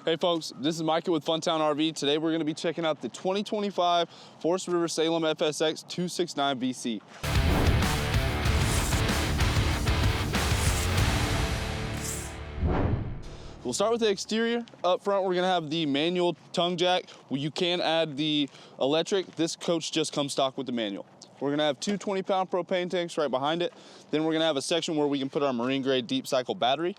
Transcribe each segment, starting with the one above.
Hey folks, this is Micah with Funtown RV. Today we're going to be checking out the 2025 Forest River Salem FSX 269VC. We'll start with the exterior. Up front, we're gonna have the manual tongue jack. You can add the electric. This coach just comes stock with the manual. We're gonna have two 20-pound propane tanks right behind it. Then we're gonna have a section where we can put our marine grade deep cycle battery.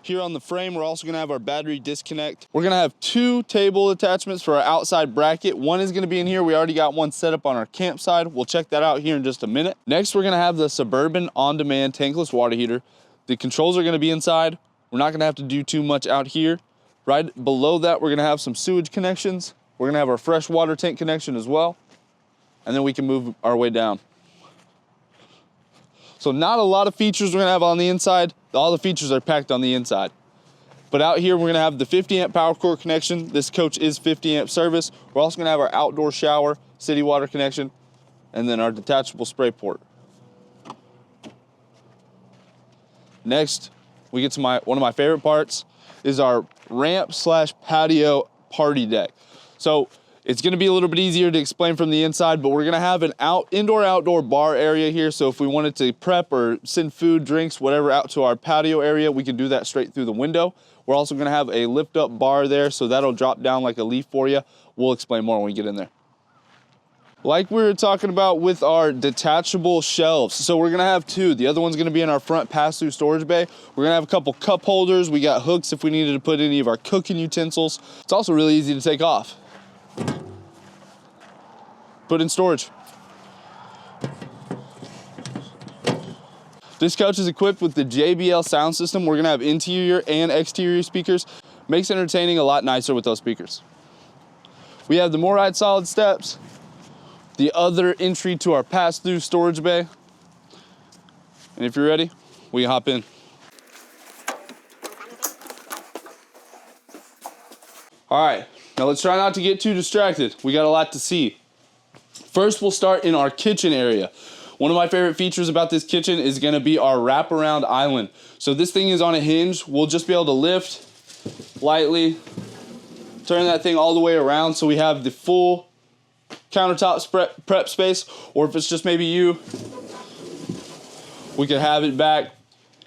Here on the frame, we're also gonna have our battery disconnect. We're gonna have two table attachments for our outside bracket. One is gonna be in here. We already got one set up on our campsite. We'll check that out here in just a minute. Next, we're gonna have the Suburban on-demand tankless water heater. The controls are gonna be inside. We're not gonna have to do too much out here. Right below that, we're gonna have some sewage connections. We're gonna have our fresh water tank connection as well. And then we can move our way down. So not a lot of features we're gonna have on the inside. All the features are packed on the inside. But out here, we're gonna have the 50 amp power cord connection. This coach is 50 amp service. We're also gonna have our outdoor shower, city water connection, and then our detachable spray port. Next, we get to one of my favorite parts is our ramp / patio party deck. So it's gonna be a little bit easier to explain from the inside, but we're gonna have an indoor-outdoor bar area here. So if we wanted to prep or send food, drinks, whatever out to our patio area, we can do that straight through the window. We're also gonna have a lift-up bar there, so that'll drop down like a leaf for you. We'll explain more when we get in there. Like we were talking about with our detachable shelves. So we're gonna have two. The other one's gonna be in our front pass-through storage bay. We're gonna have a couple cup holders. We got hooks if we needed to put any of our cooking utensils. It's also really easy to take off. Put in storage. This couch is equipped with the JBL sound system. We're gonna have interior and exterior speakers. Makes entertaining a lot nicer with those speakers. We have the MORryde solid steps. The other entry to our pass-through storage bay. And if you're ready, we can hop in. All right, now let's try not to get too distracted. We got a lot to see. First, we'll start in our kitchen area. One of my favorite features about this kitchen is gonna be our wraparound island. So this thing is on a hinge. We'll just be able to lift lightly, turn that thing all the way around so we have the full countertop prep space, or if it's just maybe you, we could have it back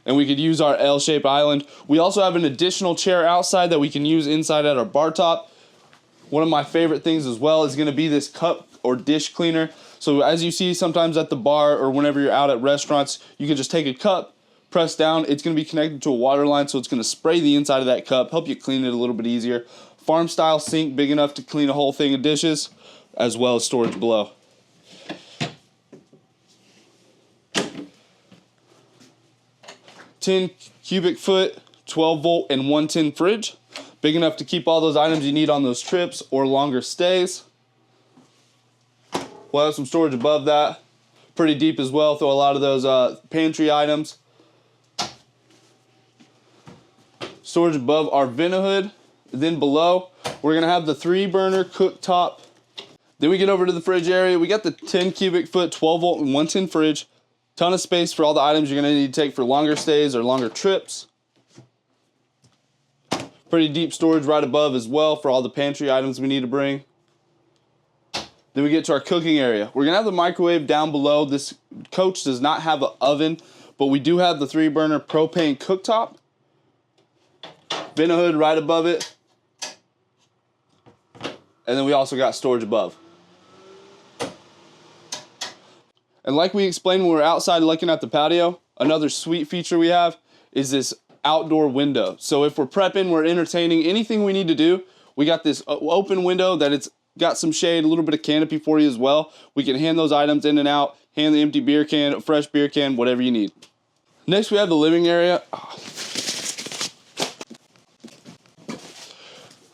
and we could use our L-shaped island. We also have an additional chair outside that we can use inside at our bar top. One of my favorite things as well is gonna be this cup or dish cleaner. So as you see sometimes at the bar or whenever you're out at restaurants, you can just take a cup, press down, it's gonna be connected to a water line, so it's gonna spray the inside of that cup, help you clean it a little bit easier. Farm style sink, big enough to clean a whole thing of dishes, as well as storage below. $10 cubic foot, 12 volt and 110 fridge. Big enough to keep all those items you need on those trips or longer stays. We'll have some storage above that. Pretty deep as well, throw a lot of those pantry items. Storage above our Vent-A-Hood. Then below, we're gonna have the 3-burner cooktop. Then we get over to the fridge area. We got the 10 cubic foot, 12 volt and 110 fridge. Ton of space for all the items you're gonna need to take for longer stays or longer trips. Pretty deep storage right above as well for all the pantry items we need to bring. Then we get to our cooking area. We're gonna have the microwave down below. This coach does not have an oven, but we do have the 3-burner propane cooktop. Vent-A-Hood right above it. And then we also got storage above. And like we explained when we were outside looking at the patio, another sweet feature we have is this outdoor window. So if we're prepping, we're entertaining, anything we need to do, we got this open window that it's got some shade, a little bit of canopy for you as well. We can hand those items in and out, hand the empty beer can, a fresh beer can, whatever you need. Next, we have the living area.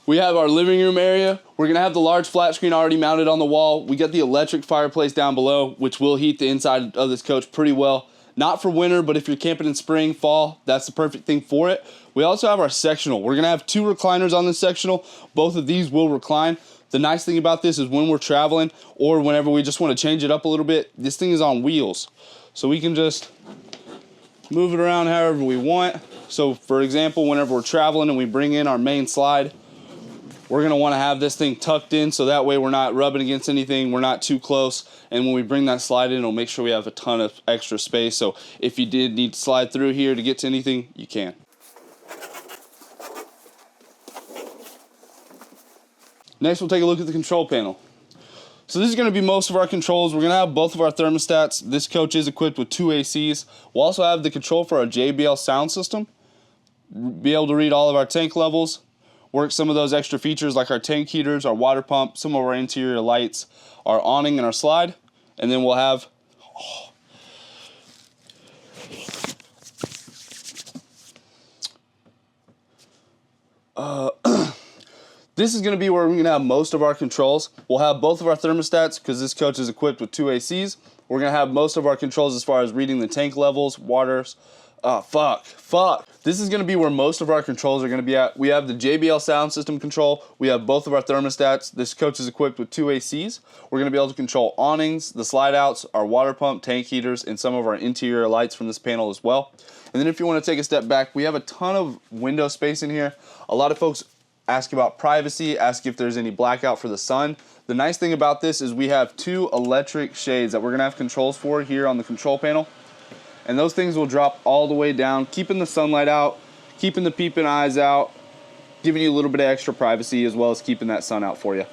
We have our living room area. We're gonna have the large flat screen already mounted on the wall. We got the electric fireplace down below, which will heat the inside of this coach pretty well. Not for winter, but if you're camping in spring, fall, that's the perfect thing for it. We also have our sectional. We're gonna have 2 recliners on this sectional. Both of these will recline. The nice thing about this is when we're traveling or whenever we just wanna change it up a little bit, this thing is on wheels. So we can just move it around however we want. So for example, whenever we're traveling and we bring in our main slide, We're gonna wanna have this thing tucked in so that way we're not rubbing against anything, we're not too close, and when we bring that slide in, it'll make sure we have a ton of extra space, so if you did need to slide through here to get to anything, you can. Next, we'll take a look at the control panel. So this is gonna be most of our controls. We're gonna have both of our thermostats. This coach is equipped with 2 ACs. We'll also have the control for our JBL sound system, be able to read all of our tank levels, work some of those extra features like our tank heaters, our water pump, some of our interior lights, our awning and our slide, and then we'll have this is going to be where we're going to have most of our controls. We'll have both of our thermostats because this coach is equipped with 2 ACs. We're going to have most of our controls as far as reading the tank levels, waters. This is going to be where most of our controls are going to be at. We have the JBL sound system control. We have both of our thermostats. This coach is equipped with 2 ACs. We're going to be able to control awnings, the slide outs, our water pump, tank heaters, and some of our interior lights from this panel as well. And then if you want to take a step back, we have a ton of window space in here. A lot of folks ask about privacy, ask if there's any blackout for the sun. The nice thing about this is we have 2 electric shades that we're going to have controls for here on the control panel. And those things will drop all the way down, keeping the sunlight out, keeping the peeping eyes out, giving you a little bit of extra privacy as well as keeping that sun out for you.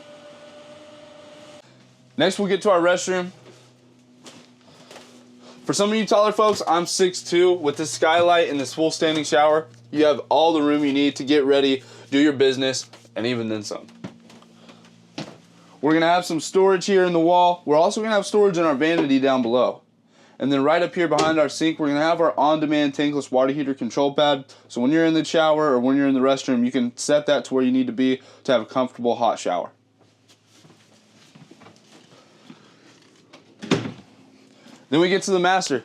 Next, we'll get to our restroom. For some of you taller folks, I'm 6'2". With this skylight and this full standing shower, you have all the room you need to get ready, do your business, and even then some. We're gonna have some storage here in the wall. We're also gonna have storage in our vanity down below. And then right up here behind our sink, we're gonna have our on-demand tankless water heater control pad. So when you're in the shower or when you're in the restroom, you can set that to where you need to be to have a comfortable hot shower. Then we get to the master.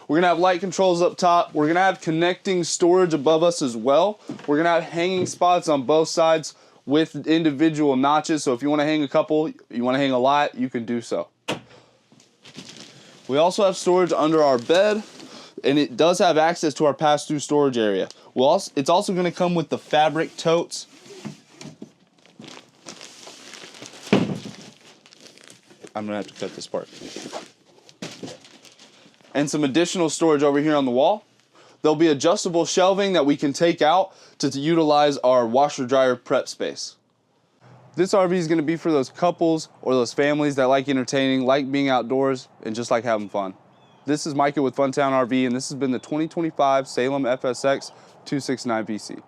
We're gonna have light controls up top. We're gonna have connecting storage above us as well. We're gonna have hanging spots on both sides with individual notches. So if you wanna hang a couple, you wanna hang a lot, you can do so. We also have storage under our bed, and it does have access to our pass-through storage area. It's also gonna come with the fabric totes. I'm gonna have to cut this part. And some additional storage over here on the wall. There'll be adjustable shelving that we can take out to utilize our washer dryer prep space. This RV is going to be for those couples or those families that like entertaining, like being outdoors, and just like having fun. This is Micah with Funtown RV, and this has been the 2025 Salem FSX 269VC.